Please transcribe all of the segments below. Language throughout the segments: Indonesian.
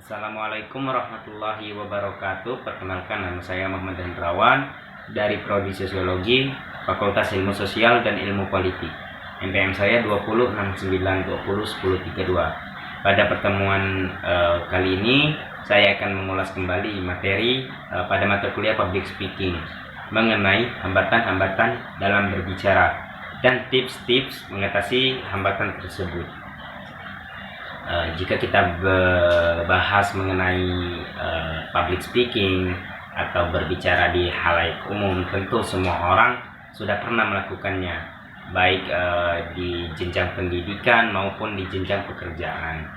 Assalamualaikum warahmatullahi wabarakatuh. Perkenalkan, nama saya Muhammad Hendrawan dari Prodi Sosiologi, Fakultas Ilmu Sosial dan Ilmu Politik. NPM saya 2069201032. Pada pertemuan kali ini saya akan mengulas kembali materi pada mata kuliah Public Speaking mengenai hambatan-hambatan dalam berbicara dan tips-tips mengatasi hambatan tersebut. Jika kita bahas mengenai public speaking atau berbicara di halayak umum, tentu semua orang sudah pernah melakukannya, baik di jenjang pendidikan maupun di jenjang pekerjaan.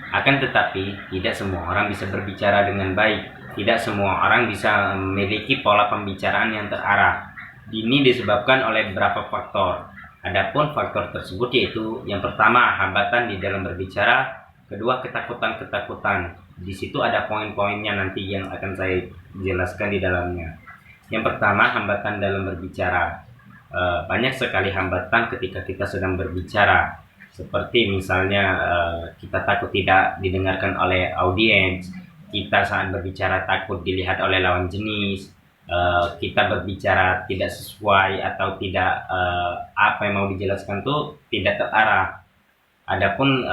Akan tetapi tidak semua orang bisa berbicara dengan baik, tidak semua orang bisa memiliki pola pembicaraan yang terarah. Ini disebabkan oleh beberapa faktor. Adapun faktor tersebut yaitu yang pertama, hambatan di dalam berbicara, kedua, ketakutan-ketakutan. Di situ ada poin-poinnya nanti yang akan saya jelaskan di dalamnya. Yang pertama, hambatan dalam berbicara. Banyak sekali hambatan ketika kita sedang berbicara. Seperti misalnya kita takut tidak didengarkan oleh audiens, kita saat berbicara takut dilihat oleh lawan jenis, kita berbicara tidak sesuai atau tidak apa yang mau dijelaskan itu tidak terarah. Adapun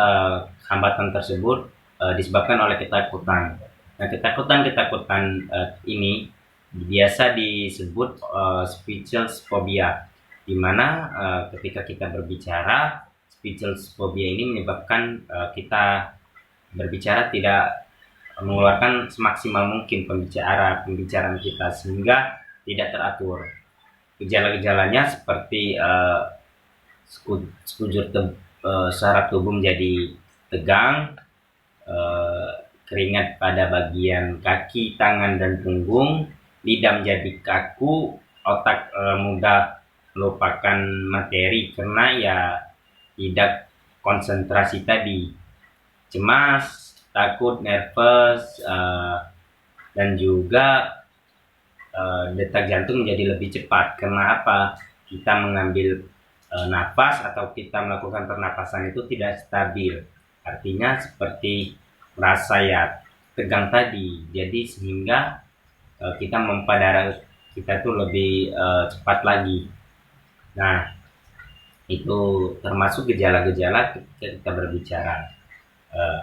hambatan tersebut disebabkan oleh ketakutan. Nah, ketakutan-ketakutan ini biasa disebut speechless phobia, di mana ketika kita berbicara, speechless phobia ini menyebabkan kita berbicara tidak mengeluarkan semaksimal mungkin pembicaraan kita sehingga tidak teratur. Gejala-gejalanya seperti sekujur saraf tubuh menjadi tegang, keringat pada bagian kaki, tangan, dan punggung, lidah menjadi kaku, otak mudah melupakan materi karena ya tidak konsentrasi tadi, cemas, takut, nervous, dan juga detak jantung menjadi lebih cepat. Karena apa? Kita mengambil nafas atau kita melakukan pernapasan itu tidak stabil. Artinya seperti merasa ya tegang tadi. Jadi sehingga kita memompa darah kita tuh lebih cepat lagi. Nah, itu termasuk gejala-gejala ketika kita berbicara.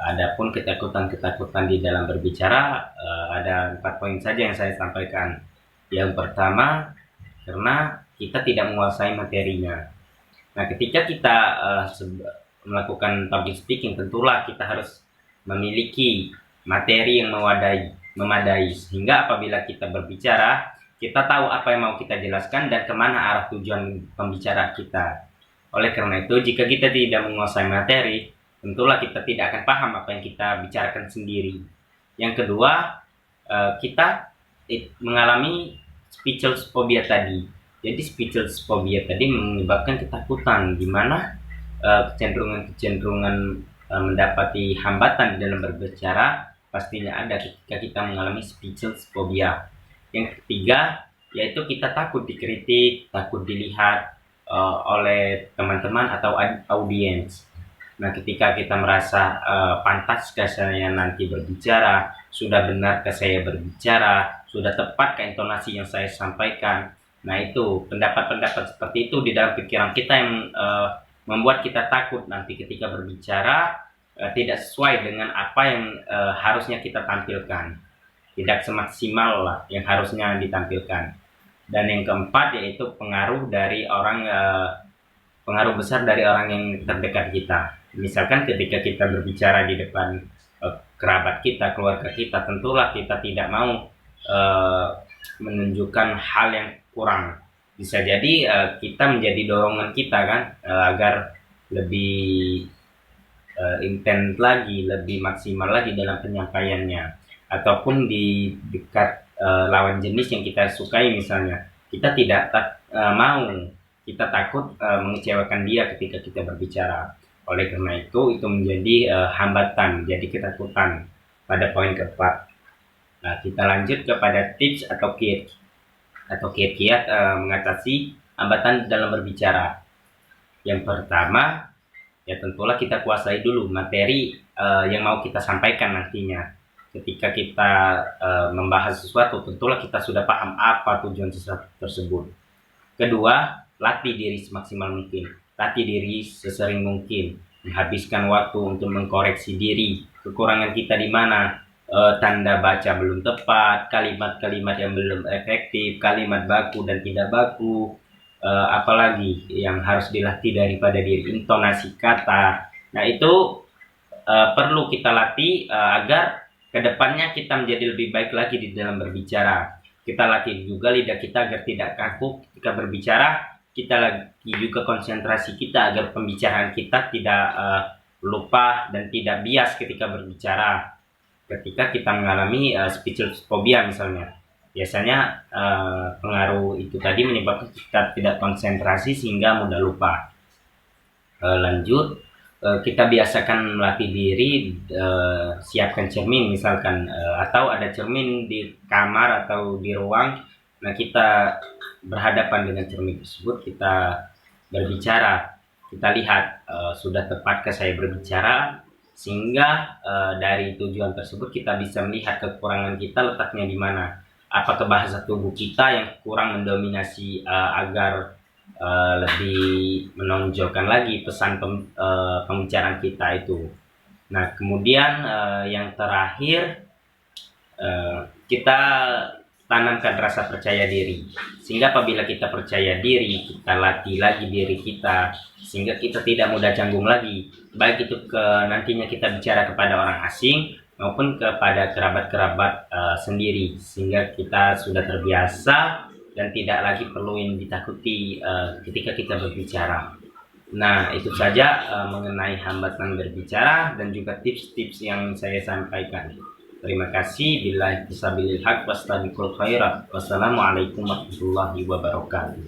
Adapun ketakutan-ketakutan di dalam berbicara, ada 4 poin saja yang saya sampaikan. Yang pertama, karena kita tidak menguasai materinya. Nah, ketika kita melakukan public speaking, tentulah kita harus memiliki materi yang memadai, sehingga apabila kita berbicara, kita tahu apa yang mau kita jelaskan dan kemana arah tujuan pembicaraan kita. Oleh karena itu, jika kita tidak menguasai materi, tentulah kita tidak akan paham apa yang kita bicarakan sendiri. Yang kedua, kita mengalami speechless phobia tadi. Jadi speechless phobia tadi menyebabkan ketakutan, di mana kecenderungan mendapati hambatan di dalam berbicara pastinya ada ketika kita mengalami speechless phobia. Yang ketiga, yaitu kita takut dikritik, takut dilihat oleh teman-teman atau audiens. Nah, ketika kita merasa pantaskah saya nanti berbicara, sudah benarkah saya berbicara, sudah tepatkah intonasi yang saya sampaikan. Nah, itu pendapat-pendapat seperti itu di dalam pikiran kita yang membuat kita takut nanti ketika berbicara tidak sesuai dengan apa yang harusnya kita tampilkan, tidak semaksimal lah yang harusnya ditampilkan. Dan yang keempat yaitu pengaruh besar dari orang yang terdekat kita. Misalkan ketika kita berbicara di depan kerabat kita, keluarga kita, tentulah kita tidak mau menunjukkan hal yang kurang. Bisa jadi kita menjadi dorongan kita kan, agar lebih intens lagi, lebih maksimal lagi dalam penyampaiannya. Ataupun di dekat lawan jenis yang kita sukai misalnya, kita tidak mau, kita takut mengecewakan dia ketika kita berbicara. Oleh karena itu menjadi hambatan, jadi ketakutan pada poin keempat. Nah, kita lanjut kepada tips atau kiat-kiat mengatasi hambatan dalam berbicara. Yang pertama, ya tentulah kita kuasai dulu materi yang mau kita sampaikan nantinya. ketika kita membahas sesuatu, tentulah kita sudah paham apa tujuan sesuatu tersebut. Kedua, latih diri semaksimal mungkin, latih diri sesering mungkin, menghabiskan waktu untuk mengkoreksi diri, kekurangan kita di mana, tanda baca belum tepat, kalimat-kalimat yang belum efektif, kalimat baku dan tidak baku, apalagi yang harus dilatih daripada diri, intonasi kata. Nah, itu perlu kita latih agar kedepannya kita menjadi lebih baik lagi di dalam berbicara. Kita latih juga lidah kita agar tidak kaku ketika berbicara. Kita lagi juga konsentrasi kita agar pembicaraan kita tidak lupa dan tidak bias ketika berbicara. Ketika kita mengalami speechless phobia misalnya, biasanya pengaruh itu tadi menyebabkan kita tidak konsentrasi sehingga mudah lupa. Lanjut, kita biasakan melatih diri, siapkan cermin misalkan, atau ada cermin di kamar atau di ruang. Nah, kita berhadapan dengan cermin tersebut, kita berbicara, kita lihat sudah tepatkah saya berbicara, sehingga dari tujuan tersebut kita bisa melihat kekurangan kita letaknya di mana, apakah bahasa tubuh kita yang kurang mendominasi agar lebih menonjolkan lagi pesan pembicaraan kita itu. Nah, kemudian yang terakhir, kita tanamkan rasa percaya diri, sehingga apabila kita percaya diri, kita latih lagi diri kita sehingga kita tidak mudah canggung lagi, baik itu nantinya kita bicara kepada orang asing maupun kepada kerabat-kerabat sendiri, sehingga kita sudah terbiasa dan tidak lagi perlu yang ditakuti ketika kita berbicara. Nah, itu saja mengenai hambatan berbicara dan juga tips-tips yang saya sampaikan. Terima kasih. Billahi fisabilil haq wastabiqul khairat. Wassalamualaikum warahmatullahi wabarakatuh.